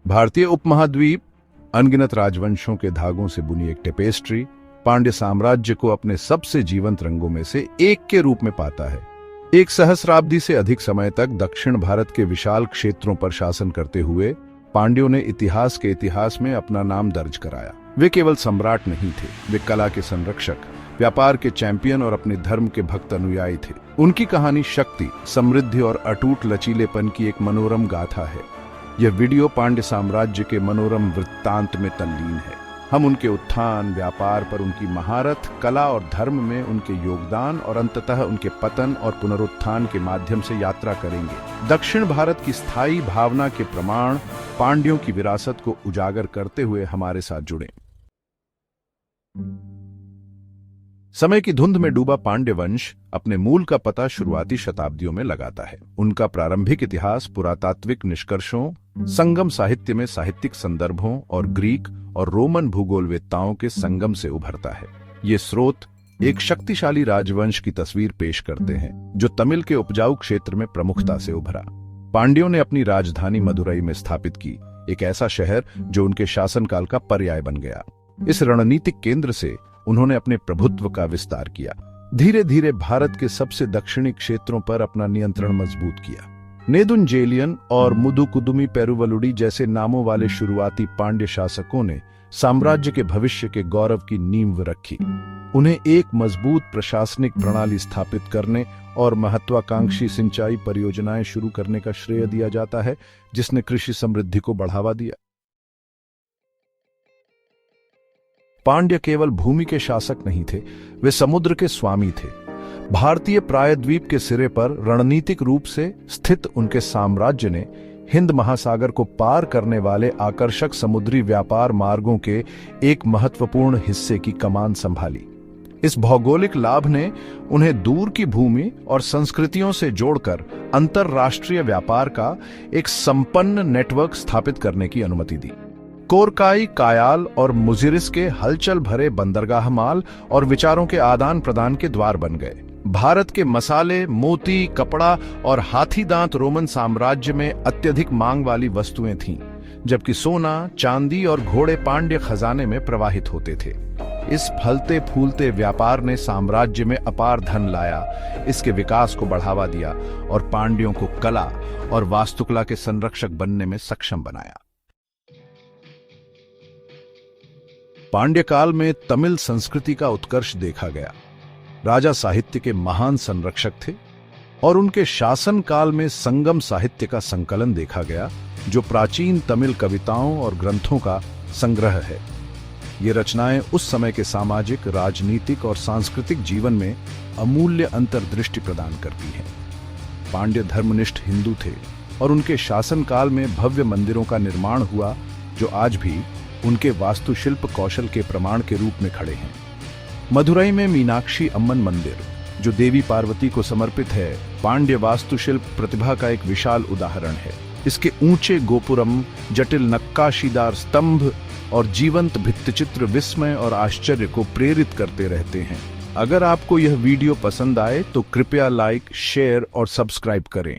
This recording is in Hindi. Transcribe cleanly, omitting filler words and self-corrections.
भारतीय उपमहाद्वीप अनगिनत राजवंशों के धागों से बुनी एक टेपेस्ट्री पांड्य साम्राज्य को अपने सबसे जीवंत रंगों में से एक के रूप में पाता है। एक सहस्राब्दी से अधिक समय तक दक्षिण भारत के विशाल क्षेत्रों पर शासन करते हुए पांड्यों ने इतिहास के इतिहास में अपना नाम दर्ज कराया। वे केवल सम्राट नहीं थे, वे कला के संरक्षक, व्यापार के चैंपियन और अपने धर्म के भक्त अनुयायी थे। उनकी कहानी शक्ति, समृद्धि और अटूट लचीलेपन की एक मनोरम गाथा है। यह वीडियो पांड्य साम्राज्य के मनोरम वृत्तांत में तल्लीन है। हम उनके उत्थान, व्यापार पर उनकी महारत, कला और धर्म में उनके योगदान और अंततः उनके पतन और पुनरुत्थान के माध्यम से यात्रा करेंगे। दक्षिण भारत की स्थायी भावना के प्रमाण पांड्यों की विरासत को उजागर करते हुए हमारे साथ जुड़े। समय की धुंध में डूबा पांड्य वंश अपने मूल का पता शुरुआती शताब्दियों में लगाता है। उनका प्रारंभिक इतिहास पुरातात्विक निष्कर्षों, संगम साहित्य में साहित्यिक संदर्भों और ग्रीक और रोमन भूगोलवेत्ताओं के संगम से उभरता है। ये स्रोत एक शक्तिशाली राजवंश की तस्वीर पेश करते हैं जो तमिल के उपजाऊ क्षेत्र में प्रमुखता से उभरा। पांड्यों ने अपनी राजधानी मदुरई में स्थापित की, एक ऐसा शहर जो उनके शासनकाल का पर्याय बन गया। इस रणनीतिक केंद्र से उन्होंने अपने प्रभुत्व का विस्तार किया, धीरे धीरे भारत के सबसे दक्षिणी क्षेत्रों पर अपना नियंत्रण मजबूत किया। नेदुंजेलियन और मुदुकुदुमी पेरुवलुडी जैसे नामों वाले शुरुआती पांड्य शासकों ने साम्राज्य के भविष्य के गौरव की नींव रखी। उन्हें एक मजबूत प्रशासनिक प्रणाली स्थापित करने और महत्वाकांक्षी सिंचाई परियोजनाएं शुरू करने का श्रेय दिया जाता है, जिसने कृषि समृद्धि को बढ़ावा दिया। पांड्य केवल भूमि के शासक नहीं थे, वे समुद्र के स्वामी थे। भारतीय प्रायद्वीप के सिरे पर रणनीतिक रूप से स्थित उनके साम्राज्य ने हिंद महासागर को पार करने वाले आकर्षक समुद्री व्यापार मार्गों के एक महत्वपूर्ण हिस्से की कमान संभाली। इस भौगोलिक लाभ ने उन्हें दूर की भूमि और संस्कृतियों से जोड़कर अंतरराष्ट्रीय व्यापार का एक संपन्न नेटवर्क स्थापित करने की अनुमति दी। कोरकाई, कायाल और मुजिरिस के हलचल भरे बंदरगाह माल और विचारों के आदान प्रदान के द्वार बन गए। भारत के मसाले, मोती, कपड़ा और हाथी दांत रोमन साम्राज्य में अत्यधिक मांग वाली वस्तुएं थीं, जबकि सोना, चांदी और घोड़े पांड्य खजाने में प्रवाहित होते थे। इस फलते फूलते व्यापार ने साम्राज्य में अपार धन लाया, इसके विकास को बढ़ावा दिया और पांड्यों को कला और वास्तुकला के संरक्षक बनने में सक्षम बनाया। पांड्य काल में तमिल संस्कृति का उत्कर्ष देखा गया। राजा साहित्य के महान संरक्षक थे और उनके शासन काल में संगम साहित्य का संकलन देखा गया, जो प्राचीन तमिल कविताओं और ग्रंथों का संग्रह है। ये रचनाएं उस समय के सामाजिक, राजनीतिक और सांस्कृतिक जीवन में अमूल्य अंतर्दृष्टि प्रदान करती हैं। पांड्य धर्मनिष्ठ हिंदू थे और उनके शासन काल में भव्य मंदिरों का निर्माण हुआ, जो आज भी उनके वास्तुशिल्प कौशल के प्रमाण के रूप में खड़े हैं। मदुरई में मीनाक्षी अम्मन मंदिर, जो देवी पार्वती को समर्पित है, पांड्य वास्तुशिल्प प्रतिभा का एक विशाल उदाहरण है। इसके ऊंचे गोपुरम, जटिल नक्काशीदार स्तंभ और जीवंत भित्तिचित्र विस्मय और आश्चर्य को प्रेरित करते रहते हैं। अगर आपको यह वीडियो पसंद आए तो कृपया लाइक, शेयर और सब्सक्राइब करें।